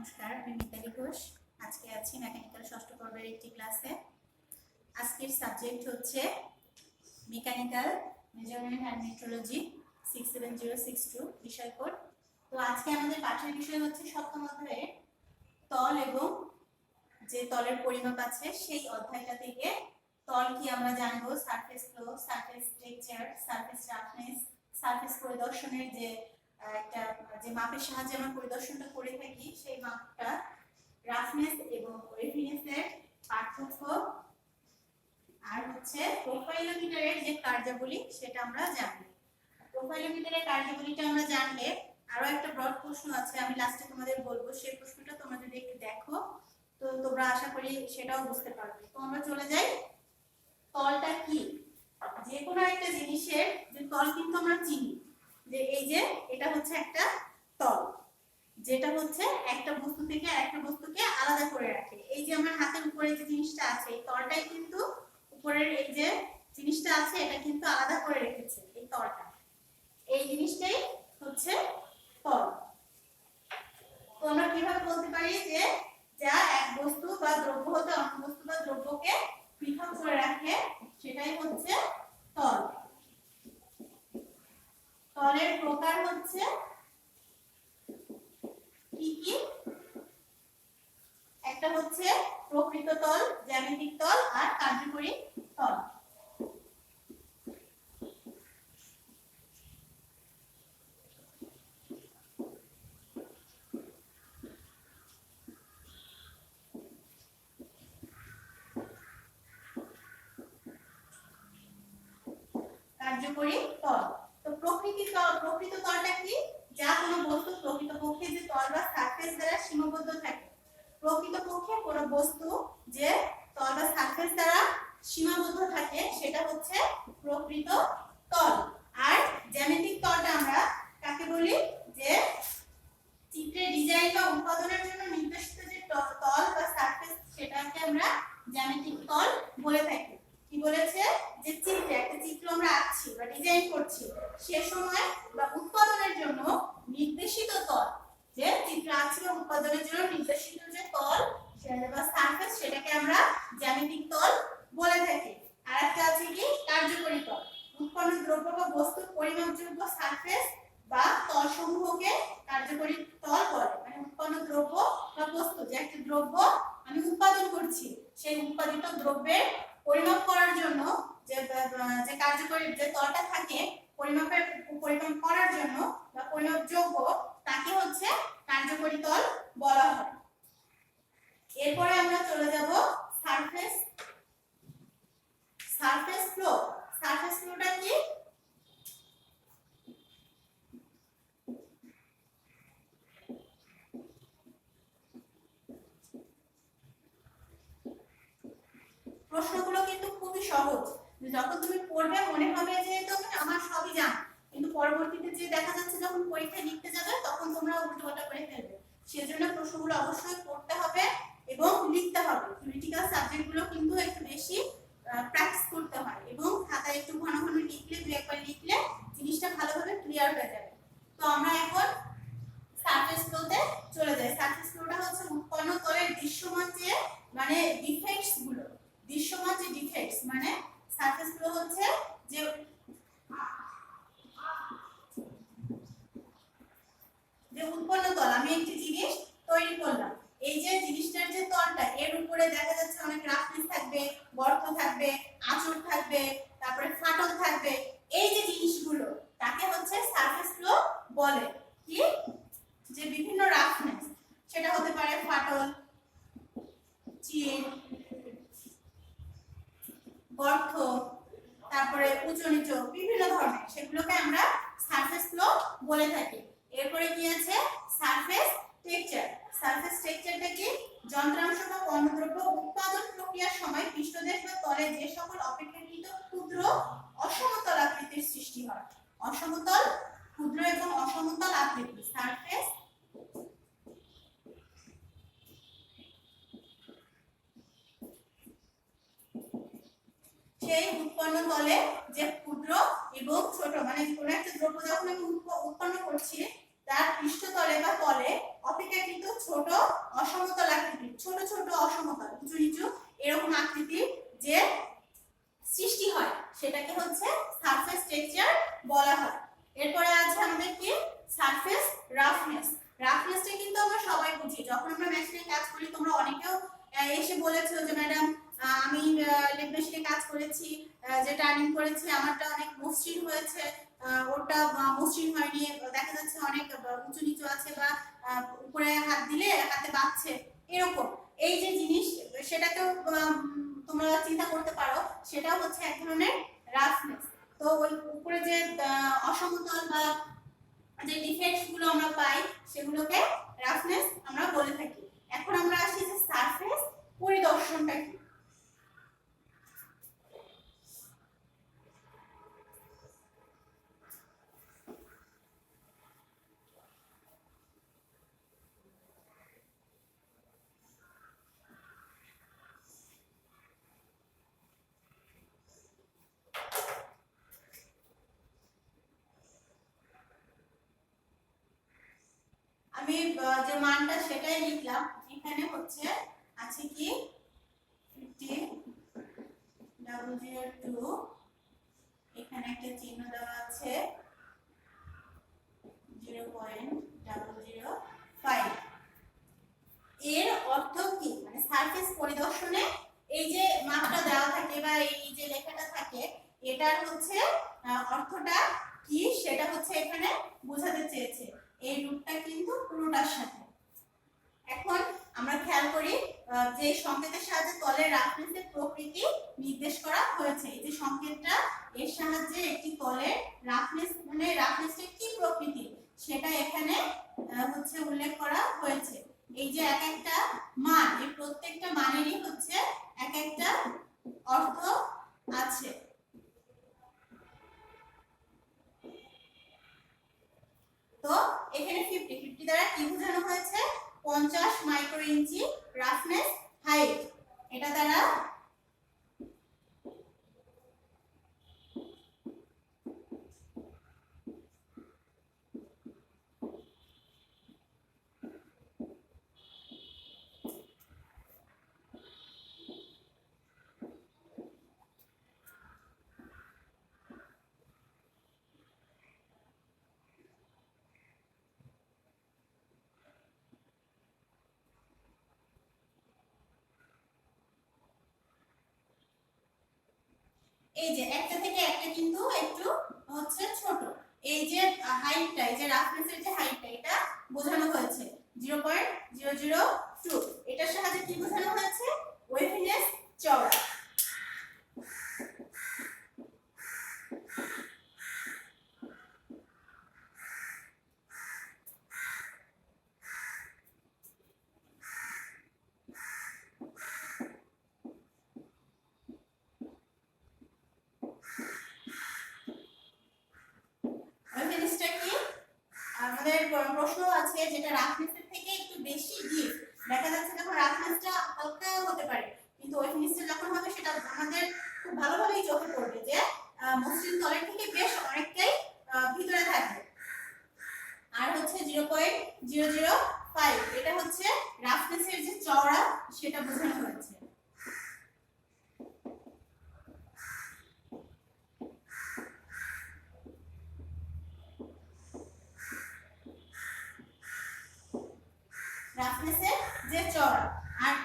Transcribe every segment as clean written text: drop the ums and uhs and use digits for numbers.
নমস্কার, আমি মিতালি ঘোষ। আজকে আছি মেকানিক্যাল ষষ্ঠ পর্বের একটি ক্লাসে। আজকের সাবজেক্ট হচ্ছে মেকানিক্যাল মেজারমেন্ট অ্যান্ড মেট্রোলজি 67062 বিষয় কোড। তো আজকে আমাদের পাঠের বিষয় হচ্ছে সপ্তম অধ্যায়ে তল এবং যে তলের পরিমাপ আছে সেই অধ্যায়টা থেকে তল কি আমরা জানবো, surface flow, surface texture, surface roughness, surface পরিদর্শনের যে একটা যে মাপের সাহায্যে আমরা পরিদর্শনটা করে থাকি সেই মাপটা রাফনেস এবং ওয়েভিনেসের পার্থক্য, আর হচ্ছে প্রোফাইলোমিটারের যে কার্যাবলী সেটা আমরা জানবো। প্রোফাইলোমিটারের কার্যাবলীটা আমরা জানলে আরো একটা ব্রড প্রশ্ন আছে, আমি লাস্টে তোমাদের বলবো। সেই প্রশ্নটা তোমরা যদি একটু দেখো তো তোমরা আশা করি সেটাও বুঝতে পারবে। তো আমরা চলে যাই, তলটা কি। যে কোনো একটা জিনিসের যে তল কিন্তু আমরা চিনি যে এই যে এটা হচ্ছে একটা তল, যেটা হচ্ছে একটা বস্তু থেকে আরেকটা বস্তুকে আলাদা করে রাখে। এই যে আমার হাতের উপরে যে জিনিসটা আছে এই তলটাই কিন্তু উপরের এই যে জিনিসটা আছে এটা কিন্তু আলাদা করে রেখেছে। এই তলটা, এই জিনিসটাই হচ্ছে তল। তো আমরা কিভাবে বলতে পারি যে যা এক বস্তু বা দ্রব্য হতে অন্য বস্তু বা দ্রব্যকে পৃথক করে রাখে সেটাই হচ্ছে তল। তলের প্রকার হচ্ছে কি কি? একটা হচ্ছে প্রকৃত তল, জ্যামিতিক তল আর কার্যকরী তল। কার্যকরী তল। তো প্রকৃত তলটা কি? যা কোনো বস্তু প্রকৃতপক্ষে যে তল বা সারফেস দ্বারা সীমাবদ্ধ থাকে। প্রকৃতপক্ষে কোনো বস্তু যে তল বা সারফেস দ্বারা সীমাবদ্ধ থাকে সেটা হচ্ছে প্রকৃত তল। আর জ্যামিতিক তলটা আমরা কাকে বলি? যে চিত্রের ডিজাইন বা উৎপাদনের জন্য নির্দেশিত যে তল বা সারফেস সেটাকে আমরা জ্যামিতিক তল বলে থাকি। কি বলেছে? যে চিত্রে একটা চিত্র আমরা আঁকছি বা ডিজাইন করছি সে সময় বা উৎপাদনের জন্য নির্দেশিত তল, যে চিত্র আঁকছি বা উৎপাদনের জন্য নির্দেশিত যে তল বা সারফেস সেটাকে আমরা জ্যামিতিক তল বলে থাকি। আর একটা আছে কি? কার্যকরী তল। উৎপন্ন দ্রব্য বা বস্তুর পরিমাপযোগ্য সারফেস বা তল সমূহকে কার্যকরী তল বলে। মানে উৎপন্ন দ্রব্য বা বস্তু, যে একটা দ্রব্য আমি উৎপাদন করছি সেই উৎপাদিত দ্রব্যের পরিমাপ করার জন্য যে কার্যকরী যে তলটা থাকে পরিমাপ করার জন্য বা পরিমাপযোগ্য তাকে হচ্ছে কার্যকরী তল বলা হয়। এরপরে আমরা চলে যাব সারফেস ফ্লো। সারফেস ফ্লোটা কি? প্রশ্নগুলো কিন্তু খুবই সহজ, যখন তুমি পড়বে মনে হবে যে তো আমার সবই জানা, কিন্তু পরবর্তীতে যে দেখা যাচ্ছে যখন পরীক্ষায় লিখতে যাবে তখন তোমরা উল্টোপাল্টা করে ফেলবে। সেজন্য প্রশ্নগুলো অবশ্যই পড়তে হবে এবং লিখতে হবে। থিওরিটিক্যাল সাবজেক্টগুলো কিন্তু একটু বেশি প্র্যাকটিস করতে হয় এবং খাতায় একটু ঘন ঘন লিখলে, দু একবার লিখলে জিনিসটা ভালোভাবে ক্লিয়ার হয়ে যাবে। তো আমরা এখন সারফেস ফ্লোতে চলে যাই। সারফেস ফ্লোটা হচ্ছে উৎপন্ন তলের দৃশ্যমান যে মানে ডিফেক্টস গুলো, দৃশ্যমান যে ডিফেক্টস মানে সারফেস ফ্লো হচ্ছে যে উৎপন্ন তল। আমি একটি জিনিস তৈরি করলাম, এই যে জিনিসটার যে তলটা এর উপরে দেখা যাচ্ছে অনেক রাফনেস থাকবে, গর্ত থাকবে, আঁচড় থাকবে, তারপরে ফাটল থাকবে। এই যে জিনিসগুলো তাকে হচ্ছে সারফেস ফ্লো বলে। কি? যে বিভিন্ন রাফনেস, সেটা হতে পারে ফাটল, চিড়, গর্ত, তারপরে উঁচু নিচু বিভিন্ন ধরনের, সেগুলোকে আমরা সারফেস ফ্লো বলে থাকি। এরপরে কি আছে? Surface texture. সারফেস টেক্সচারটা কি? যন্ত্রাংশ বা পণ্যদ্রব্য উৎপাদন প্রক্রিয়ার সময় পৃষ্ঠদেশ বা তলে যে সকল অপেক্ষাকৃত ক্ষুদ্র অসমতল আকৃতির সৃষ্টি হয়। অসমতল, ক্ষুদ্র এবং অসমতল আকৃতি সারফেস সেই উৎপন্ন তলে যে ক্ষুদ্র এবং ছোট মানে কোনো একটা দ্রব্য যখন আমি উৎপন্ন করছি তার পৃষ্ঠতলে বা তলে অপেক্ষাকৃত ছোট অসমতল আকৃতির, ছোট ছোট অসমতল উঁচু নিচু এরকম আকৃতির যে সৃষ্টি হয় সেটাকে হচ্ছে সারফেস টেক্সচার বলা হয়। এরপরে আছে আমাদের কি সারফেস রাফনেস। রাফনেসটা কিন্তু আমরা সবাই বুঝি, যখন আমরা মেশিনে কাজ করি তোমরা অনেকেও এসে বলেছো যে ম্যাডাম আমি লেপ মেশিনে কাজ করেছি, যে টার্নিং করেছি আমারটা অনেক মসৃণ হয়েছে, ওটা মসৃণ হয়নি, দেখা যাচ্ছে অনেক উঁচু নিচু আছে বা উপরে হাত দিলে হাতে বাজছে এরকম। এই যে জিনিস সেটাকেও তোমরা চিন্তা করতে পারো, সেটা হচ্ছে এক ধরনের রাফনেস। তো ওই উপরে যে অসমতল বা যে ডিফেক্টস গুলো আমরা পাই সেগুলোকে রাফনেস আমরা বলে থাকি। এখন আমরা আসি যে সারফেস পরিদর্শনটা কি। আমি যে মানটা সেটাই লিখলাম, এখানে হচ্ছে আছে কি 50,002, এখানে একটা চিহ্ন দেওয়া আছে 0.005। এর অর্থ কি, মানে সারফেস পরিদর্শনে এই যে মাপটা দেওয়া থাকে বা এই যে লেখাটা থাকে এটার হচ্ছে অর্থটা কি সেটা হচ্ছে এখানে বোঝাতে চেয়েছে। এই রূপটা কিন্তু পুরোটার সাথে। এখন আমরা খেয়াল করি যে সংকেতের সাহায্যে তলের রাফনেসের প্রকৃতি নির্দেশ করা হয়েছে। এই যে সংকেতটা এর সাহায্যে একটি তলের রাফনেস, মানে রাফনেসের কি প্রকৃতি সেটা এখানে হচ্ছে উল্লেখ করা হয়েছে। এই যে এক একটা মান, এই প্রত্যেকটা মানেরই হচ্ছে এক একটা অর্থ আছে। তো এখানে 50 দ্বারা কি বোঝানো হয়েছে, 50 মাইক্রো ইঞ্চি রাফনেস হাইট। এটা দ্বারা এই যে একটা থেকে একটা কিন্তু একটু হচ্ছে ছোট। এই যে হাইটটা, এই যে রাফনেসের যে হাইটটা এটা বোঝানো হয়েছে 0.002। এটার সাহায্যে কি বোঝানো হয়েছে, ওয়েভিনেস চওড়া। ওয়েভিনেসটা কি আমাদের প্রশ্ন আছে, যেটা রাফনেসের থেকে একটু বেশি ডিপ। দেখা যাচ্ছে যখন রাফনেসটা হালকা হতে পারে কিন্তু ওয়েভিনেসটা যখন হবে সেটা আমাদের খুব ভালোভাবেই চোখে পড়বে যে মসৃণ তলের থেকে বেশ অনেকটাই ভিতরে থাকে। আর হচ্ছে 0.005, এটা হচ্ছে রাফনেসের যে চওড়া সেটা বোঝানো হয়েছে। রাফনেসের যে চওড়া। আর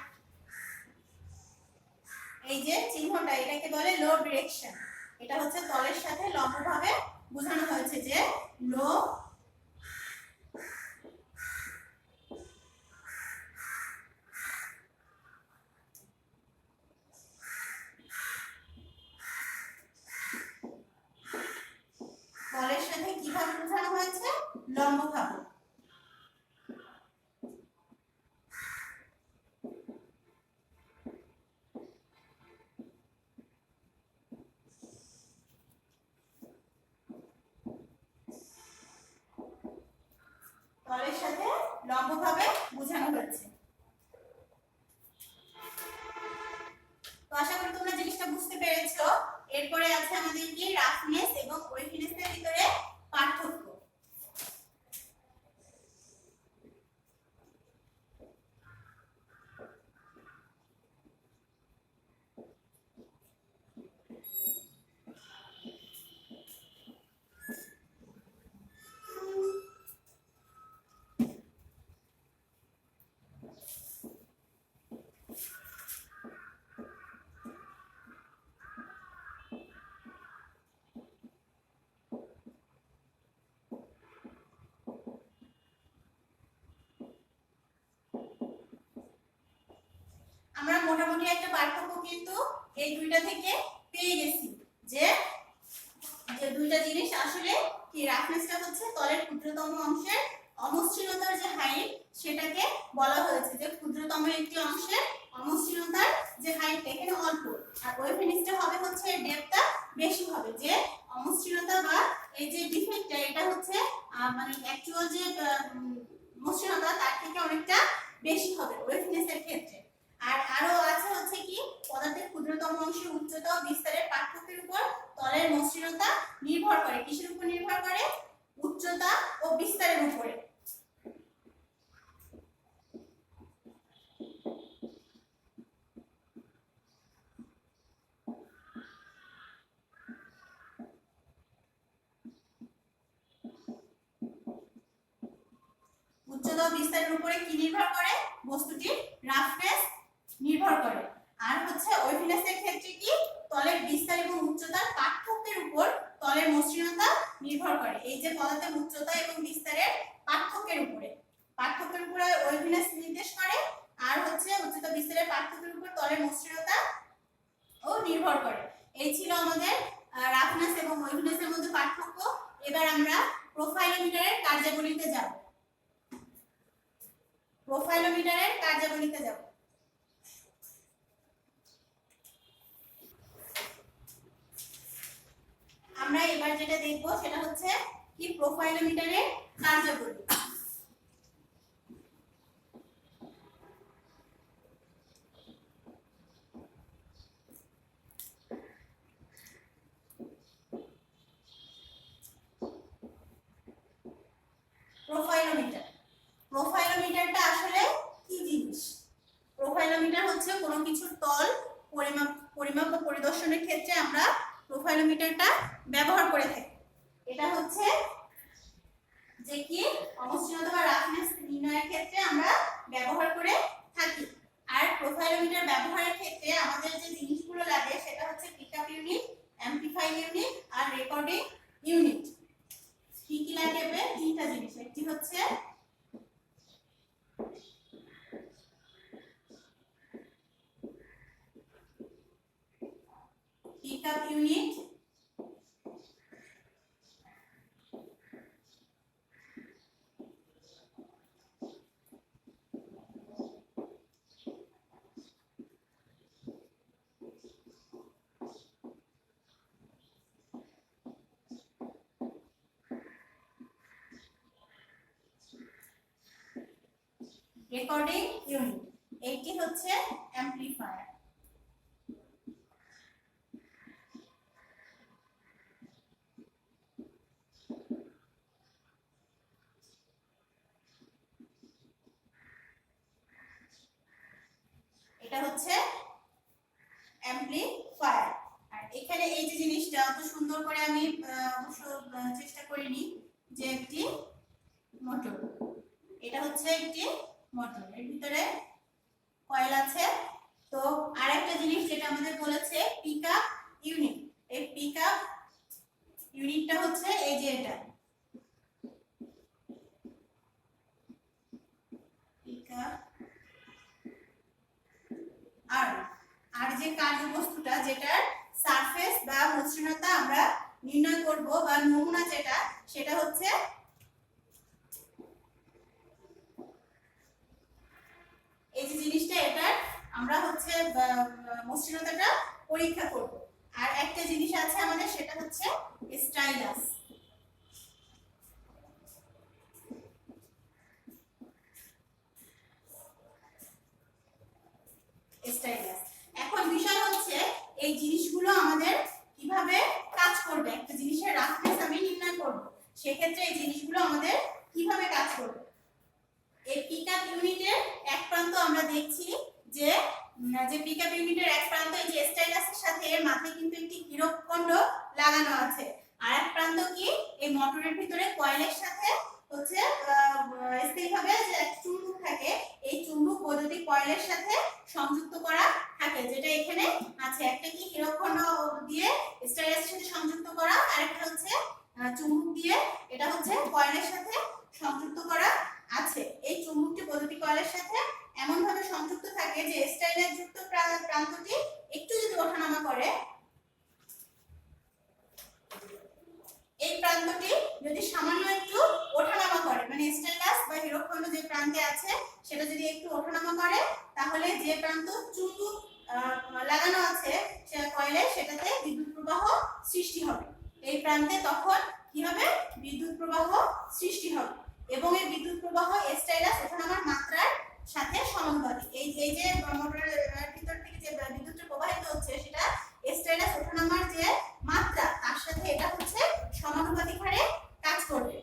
এই যে চিহ্নটা এটাকে বলে লো ডিরেকশন। এটা হচ্ছে তলের সাথে লম্বভাবে বোঝানো হয়েছে যে লো তলের সাথে কিভাবে বোঝানো হয়েছে, লম্বভাবে। তলের সাথে লম্বভাবে বোঝানো হয়েছে। তো আশা করি তোমরা জিনিসটা বুঝতে পেরেছো। এরপরে আছে আমাদের কি রাফনেস এবং ওয়েভিনেসের ভিতরে পার্থক্য। কিন্তু এই দুইটা থেকে পেয়ে গেছি যে যে দুইটা জিনিস আসলে কি, রাফনেসটা হচ্ছে তলের ক্ষুদ্রতম অংশের অমসৃণতার যে হাইট সেটাকে বলা হয়েছে যে ক্ষুদ্রতম একটি অংশের অমসৃণতার যে হাইট এখানে অল্প, আর ওয়েভনেসটা হবে হচ্ছে ডেপথটা বেশি হবে, যে অমসৃণতা বা এই যে ডিফেক্টটা এটা হচ্ছে মানে অ্যাকচুয়াল যে মসৃণতা তার থেকে অনেকটা বেশি হবে ওয়েভনেসের ক্ষেত্রে। আর আরো আছে হচ্ছে কি, পদার্থের ক্ষুদ্রতম অংশের উচ্চতা ও বিস্তারের পার্থক্যের উপর তলের মসৃণতা নির্ভর করে। কিসের উপর নির্ভর করে? উচ্চতা ও বিস্তারের উপরে। উচ্চতা ও বিস্তারের উপরে কি নির্ভর করে? বস্তুটির রাফনেস নির্ভর করে। আর হচ্ছে ওয়েভনেসের ক্ষেত্রে কি, তলের বিস্তার এবং উচ্চতার পার্থক্যের উপর তলের মসৃণতা নির্ভর করে। এই যে পদার্থের উচ্চতা এবং বিস্তারের পার্থক্যের উপরে ওয়েভনেস নির্দেশ করে, আর হচ্ছে উচ্চতা বিস্তারের পার্থক্যের উপর তলের মসৃণতা ও নির্ভর করে। এই ছিল আমাদের রাফনেস এবং ওয়েভনেসের মধ্যে পার্থক্য। এবার আমরা প্রোফাইলোমিটারের কার্যাবলীতে যাব। প্রোফাইলোমিটারের কার্যাবলীতে যাব। আমরা এবার যেটা দেখব সেটা হচ্ছে কি, প্রোফাইলোমিটারের কার্যাবলী। প্রোফাইলোমিটারটা আসলে কি জিনিস? প্রোফাইলোমিটার হচ্ছে কোনো কিছুর তল পরিমাপ ও পরিদর্শনের ক্ষেত্রে আমরা প্রোফাইলোমিটারটা ব্যবহার করে থাকি। এটা হচ্ছে যে কি, অমসৃণতা বা রাফনেস নির্ণয়ের ক্ষেত্রে আমরা ব্যবহার করে থাকি। আর প্রোফাইলোমিটার ব্যবহারের ক্ষেত্রে আমাদের যে জিনিসগুলো লাগে সেটা হচ্ছে পিকআপ ইউনিট, অ্যাম্পলিফাইং ইউনিট আর রেকর্ডিং ইউনিট। কি কি লাগে? তিনটা জিনিস। একটি হচ্ছে পিকআপ ইউনিট, রেকর্ডিং ইউনিট। এইটি হচ্ছে অ্যাম্পলিফায়ার। এটা হচ্ছে অ্যাম্পলিফায়ার। আর এখানে এই যে জিনিসটা অত সুন্দর করে আমি অবশ্য চেষ্টা করিনি, যে একটি মোটর। এটা হচ্ছে একটি মোটর, এর ভিতরে কয়েল আছে। তো আরেকটা জিনিস যেটা আমাদের বলেছে পিকআপ ইউনিট। এই পিকআপ ইউনিটটা হচ্ছে এই যে এটা পিকআপ। আর যে কার্যবস্তুটা, যেটার সারফেস বা মসৃণতা আমরা নির্ণয় করব বা নমুনা যেটা, সেটা হচ্ছে এই যে জিনিসটা, এটা আমরা হচ্ছে মসৃণতাটা পরীক্ষা করব। আর একটা জিনিস আছে আমাদের, সেটা হচ্ছে স্টাইলাস। এখন বিষয় হচ্ছে এই জিনিসগুলো আমাদের কিভাবে কাজ করবে। একটা জিনিসের রাফনেস আমি নির্ণয় করব, সেক্ষেত্রে এই জিনিসগুলো আমাদের কিভাবে কাজ করবে। এই পিকআপ ইউনিটের এক প্রান্ত আমরা দেখছি যে পিকআপ ইউনিটের এক প্রান্ত এই যে স্টাইলাসের সাথে এর মাথায় কিন্তু একটি হীরকখণ্ড লাগানো আছে। আর এক প্রান্ত কি, এই মোটরের ভিতরে কয়েলের সাথে হচ্ছে স্থায়ীভাবে যে চুম্বক থাকে, এই চুম্বক বৈদ্যুতিক কয়েলের সাথে সংযুক্ত করা থাকে, যেটা এখানে আছে। একটা কি হীরকখণ্ড দিয়ে স্টাইলাসের সাথে সংযুক্ত করা, আর একটা হচ্ছে চুম্বক দিয়ে এটা হচ্ছে কয়েলের সাথে সংযুক্ত করা আছে। এই চুম্বকটি বৈদ্যুতিক কয়েলের সাথে এমন ভাবে সংযুক্ত থাকে যে স্টাইলাস যুক্ত প্রান্তটি এই যে প্রান্তে আছে সেটা যদি একটু ওঠানামা করে তাহলে যে প্রান্ত চুম্বক লাগানো আছে সে কয়েলে সেটাতে বিদ্যুৎ প্রবাহ সৃষ্টি হবে। এই প্রান্তে তখন কি হবে, বিদ্যুৎ প্রবাহ সৃষ্টি হবে এবং এই বিদ্যুৎ প্রবাহ স্টাইলাস ওঠানামার মাত্রার সাথে সমানুপাতিক। এই যে মোটরের ভিতর থেকে যে বিদ্যুৎটা প্রবাহিত হচ্ছে সেটা স্টাইলাস ওঠানামার যে মাত্রা তার সাথে এটা হচ্ছে সমানুপাতিক হারে কাজ করবে।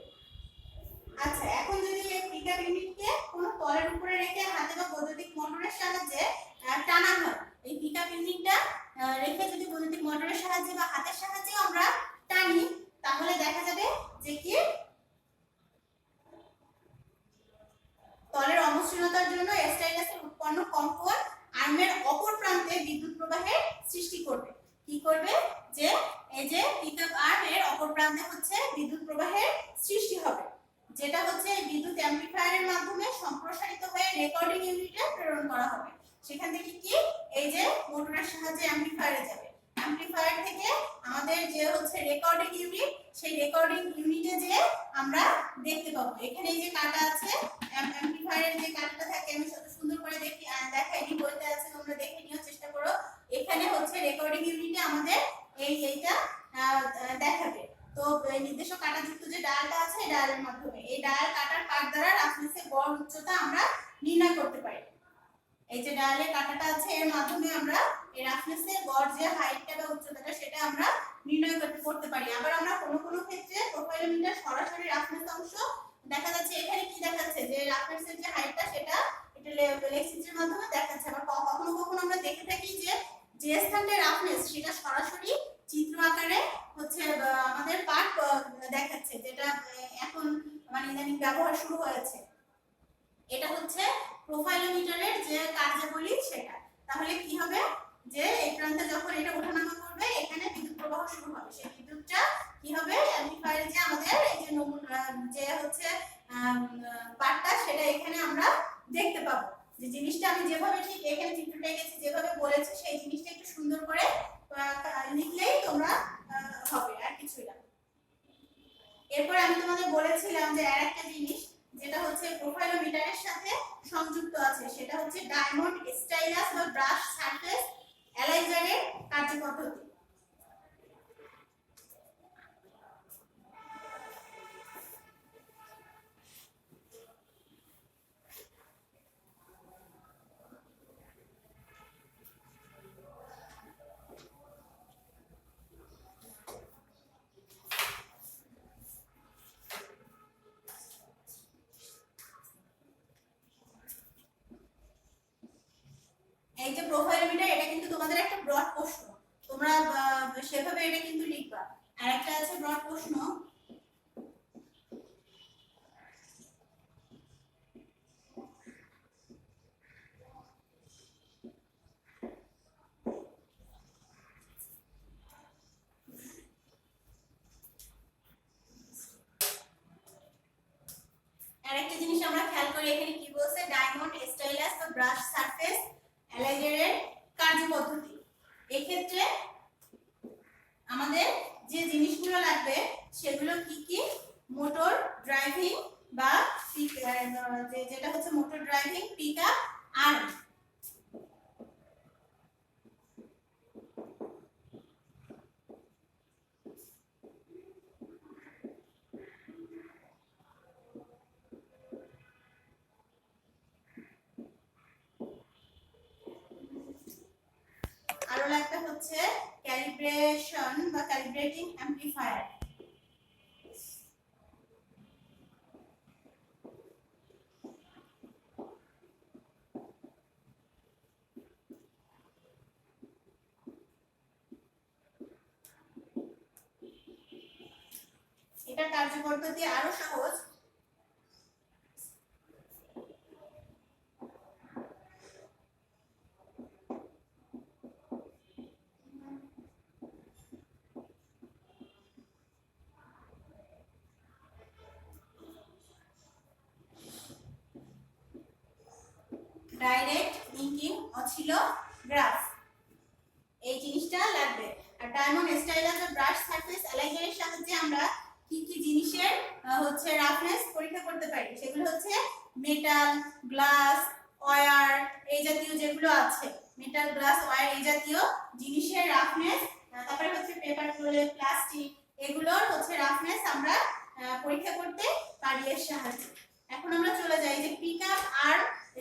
আচ্ছা, এখন যদি এই পিকআপ ইউনিটকে কোনো তলের উপরে রেখে হাতে বা বৈদ্যুতিক মোটরের সাহায্যে টানা হয়, এই পিকআপ ইউনিটটা রেখে যদি বৈদ্যুতিক মোটরের সাহায্যে বা হাতের সাহায্যে আমরা টানি তাহলে দেখা যাবে যে কি তলের অমসৃণতার জন্য স্টাইলাসের উৎপন্ন কম্পন আর্মের অপর প্রান্তে বিদ্যুৎ প্রবাহের সৃষ্টি করবে। কি করবে, যে এই যে পিকআপ আর্মের অপর প্রান্তে হচ্ছে বিদ্যুৎ প্রবাহের সৃষ্টি হবে, যেটা হচ্ছে বিদ্যুৎ অ্যাম্পলিফায়ারের মাধ্যমে সম্প্রসারিত হয়ে রেকর্ডিং ইউনিটে প্রেরণ করা হবে। সেখান থেকে কি এই যে মোটরের সাহায্যে অ্যাম্পলিফায়ারে যাবে, অ্যাম্পলিফায়ার থেকে আমাদের যে হচ্ছে রেকর্ডিং ইউনিট, সেই রেকর্ডিং ইউনিটে যে আমরা দেখতে পাবো। এখানে এই যে কাটা আছে, অ্যাম্পলিফায়ারের যে কাটাটা থাকে আমি কত সুন্দর করে দেখাইনি, বইতে আছে, তোমরা দেখে নিও, চেষ্টা করো। এখানে হচ্ছে রেকর্ডিং ইউনিটে আমাদের এইটা দেখাবে। তো নির্দেশক কাঁটাযুক্ত যে ডায়ালটা আছে এই ডায়ালের মাধ্যমে এই ডায়াল কাটার পাট দ্বারা রাফনেসের গড় উচ্চতা আমরা নির্ণয় করতে পারি। এই যে ডায়ালের কাঁটাটা আছে এর মাধ্যমে আমরা এই রাফনেসের গড় যে হাইটটা বা উচ্চতাটা সেটা আমরা নির্ণয় করতে পারি। আবার আমরা কোনো ক্ষেত্রে প্রোফাইলোমিটার সরাসরি রাফনেস অংশ দেখা যাচ্ছে, এখানে কি দেখাচ্ছে যে রাফনেসের যে হাইটটা সেটা এটা লেক্সিটের মাধ্যমে দেখাচ্ছে। আবার কখনো আমরা দেখে থাকি যে স্থানটা রাফনেস সেটা সরাসরি চিত্র আকারে হচ্ছে আমাদের পার্ট দেখাচ্ছে, যেটা এখন মানে ইদানিং ব্যবহার শুরু হয়েছে। এটা হচ্ছে প্রোফাইলোমিটারের যে কার্যাবলী সেটা। তাহলে কি হবে, যে এই প্রান্তে যখন এটা ওঠানামা করবে এখানে বিদ্যুৎ প্রবাহ শুরু হবে, সেই বিদ্যুৎটা কি হবে অ্যাম্পলিফায়ারে যে আমাদের এই যে যে হচ্ছে পার্টটা সেটা এখানে আমরা দেখতে পাবো। যে জিনিসটা আমি যেভাবে ঠিক এখানে চিত্রটা এঁকেছি যেভাবে বলেছি সেই জিনিসটা একটু সুন্দর করে লিখলেই তোমরা হবে, আর কিছুই না। এরপর আমি তোমাদের বলেছিলাম যে আরেকটা জিনিস যেটা হচ্ছে প্রোফাইলোমিটারের সাথে সংযুক্ত আছে, সেটা হচ্ছে ডায়মন্ড স্টাইলাস বা ব্রাশ সারফেস অ্যালাইজারের কার্যপদ্ধতি। এই যে প্রোফাইলোমিটার এটা কিন্তু তোমাদের একটা ব্রড প্রশ্ন, তোমরা সেভাবে এটা কিন্তু লিখবা। আর একটা আছে ব্রড প্রশ্ন, আরেকটা জিনিস আমরা খেয়াল করি এখানে কি বলছে, ডায়মন্ড স্টাইলাস বা ব্রাশ সারফেস অ্যালাইজারের কার্যপদ্ধতি। এই ক্ষেত্রে আমাদের যে জিনিসগুলো লাগবে সেগুলো কি কি, মোটর ড্রাইভিং বা যেটা হচ্ছে মোটর ড্রাইভিং পিকআপ আর্ম। আরো লাগবে হচ্ছে ক্যালিব্রেশন বা ক্যালিব্রেটিং অ্যাম্পলিফায়ার। এটা কার্যপদ্ধতি আরো সহজ। ডাইরেক্ট লিঙ্কিং অসিলোগ্রাফ এই জিনিসটা লাগবে। আর ডায়মন্ড স্টাইলাস বা ব্রাশ সারফেস অ্যালাইজারের সাহায্যে আমরা কি কি জিনিসের হচ্ছে রাফনেস পরীক্ষা করতে পারি, সেগুলো হচ্ছে মেটাল, গ্লাস, ওয়্যার এই জাতীয় যেগুলো আছে, মেটাল, গ্লাস, ওয়্যার এই জাতীয় জিনিসের রাফনেস, তারপরে হচ্ছে পেপার, প্লাস্টিক, এগুলোর হচ্ছে রাফনেস আমরা পরীক্ষা করতে পারি এর সাহায্যে। এখন আমরা চলে যাই যে পিকআপ আর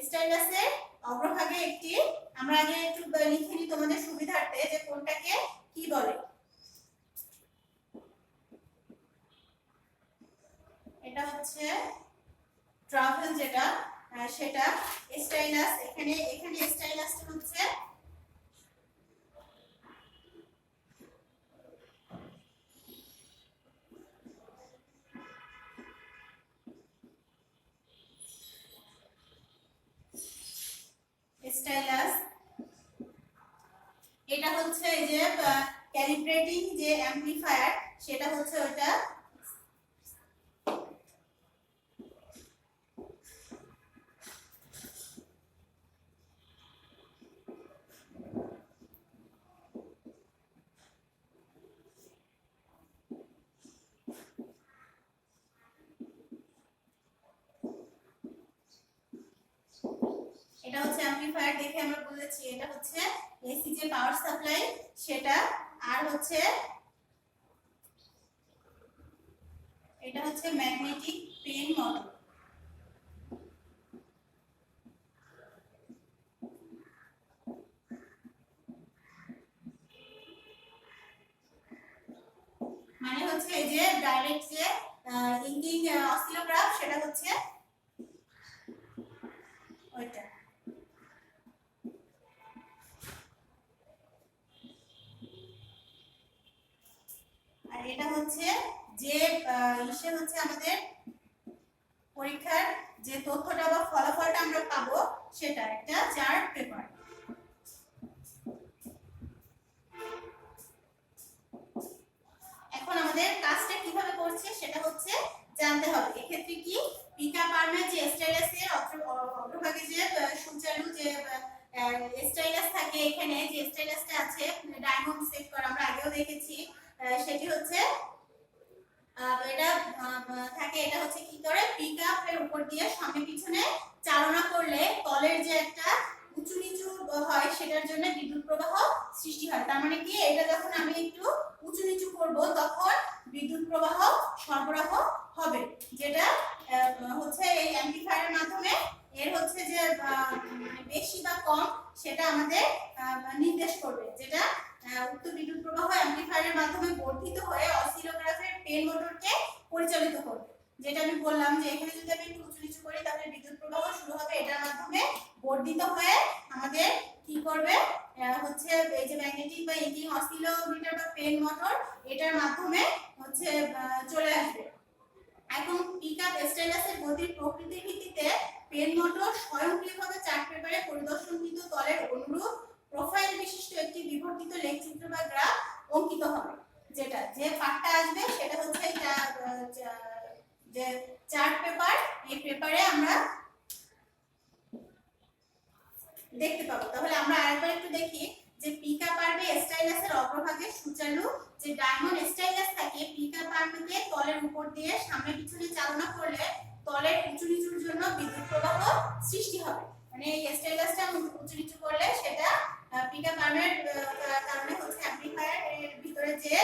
স্টাইলাসের অগ্রভাগে একটি, আমরা আগে একটু লিখে নিই তোমাদের সুবিধার্থে যে কোনটাকে কি বলে। এটা হচ্ছে ট্রাভেল যেটা, সেটা স্টাইলাস। এখানে স্টাইলাসটা হচ্ছে স্টাইলাস, এটা হচ্ছে এই যে ক্যালিব্রেটিং যে অ্যাম্পলিফায়ার সেটা হচ্ছে ওটা। এটা হচ্ছে অ্যাম্পলিফায়ার, দেখে আমরা বলেছি এটা হচ্ছে এসি যে পাওয়ার সাপ্লাই সেটা, আর হচ্ছে এটা হচ্ছে ম্যাগনেটিক পেন মোটর। মানে হচ্ছে এই যে ডাইরেক্ট যে ইঙ্কিং অসিলোগ্রাফ সেটা হচ্ছে ওইটা। আর এটা হচ্ছে যে ইসে হচ্ছে আমাদের পরীক্ষার যে তথ্যটা বা ফলাফলটা আমরা পাবো সেটা একটা চার্ট পেপার। এখন আমাদের কাজটা কিভাবে করছে সেটা হচ্ছে জানতে হবে। এক্ষেত্রে কি পিকআপ আর্মের যে স্টাইলাসের অগ্রভাগে যে সুচালু যে স্টাইলাস থাকে, এখানে যে স্টাইলাসটা আছে ডায়মন্ড সেট করা আমরা আগেও দেখেছি, সেটি হচ্ছে এটা থাকে, এটা হচ্ছে কি করে পিকআপ এর উপর দিয়ে সামনে পিছনে চালনা করলে তলের যে একটা উঁচু নিচু হয় সেটার জন্য বিদ্যুৎ প্রবাহ সৃষ্টি হয়। তার মানে কি এটা যখন আমি একটু উঁচু নিচু করব তখন বিদ্যুৎ প্রবাহ সরবরাহ হবে, যেটা হচ্ছে এই অ্যাম্পলিফায়ারের মাধ্যমে এর হচ্ছে যে বেশি বা কম সেটা আমাদের নির্দেশ করবে, যেটা উক্ত বিদ্যুৎ প্রবাহ অ্যাম্পলিফায়ারের মাধ্যমে বর্ধিত হয়ে অসিলোগ্রাফের পেন মোটরকে পরিচালিত করবে। যেটা আমি বললাম যে এখানে যদি আমি একটু উঁচু নিচু করি তাহলে বিদ্যুৎ প্রবাহ শুরু হবে, এটার মাধ্যমে বর্ধিত হয়ে আমাদের কি করবে হচ্ছে এই যে ম্যাগনেটিক বা ইঙ্কিং অসিলোমিটার বা পেন মোটর এটার মাধ্যমে হচ্ছে চলে আসবে। এখন পিকআপ স্টাইলাসের গতির প্রকৃতির ভিত্তিতে পেন মোটর স্বয়ংক্রিয়ভাবে চার্ট পেপারে পরিদর্শনকৃত তলের অনুরূপ প্রোফাইল বিশিষ্ট একটি বিবর্তিত লেখচিত্র বা গ্রাফ অঙ্কিত হবে। যেটা যে পার্টটা আসবে সেটা হচ্ছে যে চার্ট পেপার, এই পেপারে আমরা দেখতে পাবো। তাহলে আমরা আরেকবার একটু দেখি যে পিকআপ আর্মে স্টাইলাসের অগ্রভাগে সুচালু যে ডায়মন্ড স্টাইলাস থাকে, পিকআপ আর্মকে তলের উপর দিয়ে সামনে পিছনে চালনা করলে তলের উঁচু নিচুর জন্য বিদ্যুৎ প্রবাহ সৃষ্টি হবে। মানে এই স্টাইলাসটা উঁচু নিচু করলে সেটা পিকআপ আর্মের কারণে হচ্ছে অ্যাম্পলিফায়ার এর ভিতরে যে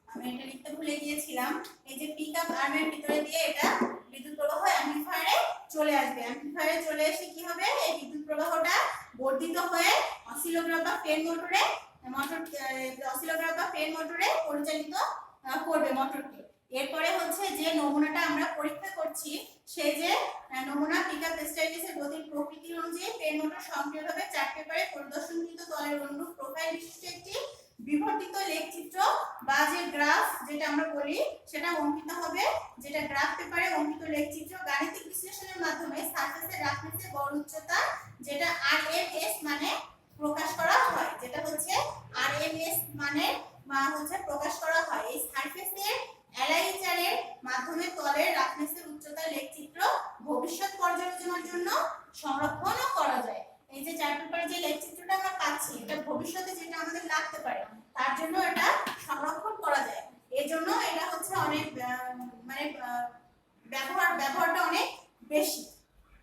আমি এটা লিখতে ভুলে গিয়েছিলাম, এই যে পিকআপ আর্মের ভিতরে দিয়ে এটা বিদ্যুৎ প্রবাহ অ্যাম্পলিফায়ারে চলে আসবে। অ্যাম্পলিফায়ারে চলে এসে কি হবে এই বিদ্যুৎ প্রবাহটা বর্ধিত হয়ে অসিলোগ্রাফ বা পেন মোটরে অসিলোগ্রাফ বা পেন মোটরে পরিচালিত করবে মোটরকে। এরপরে হচ্ছে যে নমুনাটা আমরা পরীক্ষা করছি সেই যে নমুনা পিকআপ স্টাইলাসের গতির প্রকৃতি অনুযায়ী পেন মোটর সক্রিয়ভাবে চার্ট পেপারে পরিদর্শনকৃত তলের অনুরূপ প্রোফাইল বিশিষ্ট একটি বিবর্তিত লেখচিত্র বা যে গ্রাফ যেটা আমরা বলি সেটা অঙ্কিত হবে। যেটা গ্রাফ পেপারে অঙ্কিত লেখচিত্র গাণিতিক বিশ্লেষণের মাধ্যমে সারফেসের রাফনেসের গড় উচ্চতা যেটা আরএমএস মানে প্রকাশ করা হয়, যেটা হচ্ছে আরএমএস মানে হচ্ছে প্রকাশ করা হয়। এই সারফেসের অ্যালাইজারের মাধ্যমে তলের রাফনেসের উচ্চতা লেখচিত্র ভবিষ্যৎ পর্যালোচনার জন্য সংরক্ষণ করা যায়। এই যে চার্ট যে লেখচিত্রটা আমরা পাচ্ছি এটা ভবিষ্যতে যেটা আমাদের লাগতে পারে তার জন্য এটা সংরক্ষণ করা যায়। এজন্য এটা হচ্ছে অনেক মানে ব্যবহারটা অনেক বেশি।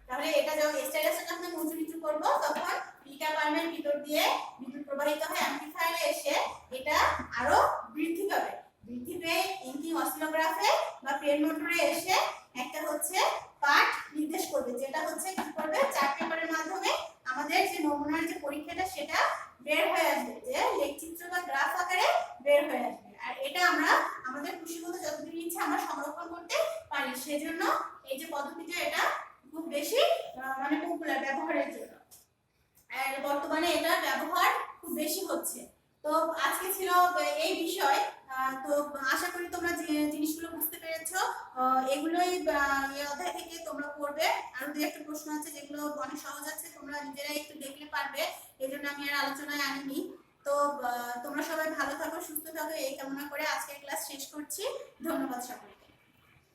তাহলে এটা যখন স্ট্যাটাসটা যখন উঁচু নিচু করব তখন পিকা পাম্পের ভিতর দিয়ে বিদ্যুৎ প্রবাহিত হয়ে অ্যাম্পলিফায়ারে এসে এটা আরো বৃদ্ধি পাবে। বৃদ্ধি পেয়ে ইনকিং অসিলোগ্রাফে বা পেন মোটরে এসে একটা হচ্ছে পাঠ নির্দেশ করবে, যেটা হচ্ছে কি করবে চার্ট পেপারের মাধ্যমে আমাদের যে নমুনার যে পরীক্ষাটা সেটা বের হয়ে আসবে, যে লেখচিত্র বা গ্রাফ আকারে বের হয়ে আসবে। আর এটা আমরা আমাদের খুশি মতো যতদিন ইচ্ছে আমরা সংরক্ষণ করতে পারি। সেজন্য এই যে পদ্ধতিটা এটা খুব বেশি মানে পপুলার ব্যবহারের জন্য, আর বর্তমানে এটা ব্যবহার খুব বেশি হচ্ছে। তো আজকে ছিল এই বিষয়। তো আশা করি তোমরা যে জিনিসগুলো বুঝতে পেরেছো। এগুলোই এই অধ্যায় থেকে তোমরা পড়বে। আরো দু একটা প্রশ্ন আছে যেগুলো অনেক সহজ আছে, তোমরা নিজেরাই একটু দেখলে পারবে, এই জন্য আমি আর আলোচনায় আনিনি। তো তোমরা সবাই ভালো থাকো, সুস্থ থাকো এই কামনা করে আজকের ক্লাস শেষ করছি। ধন্যবাদ সকলকে।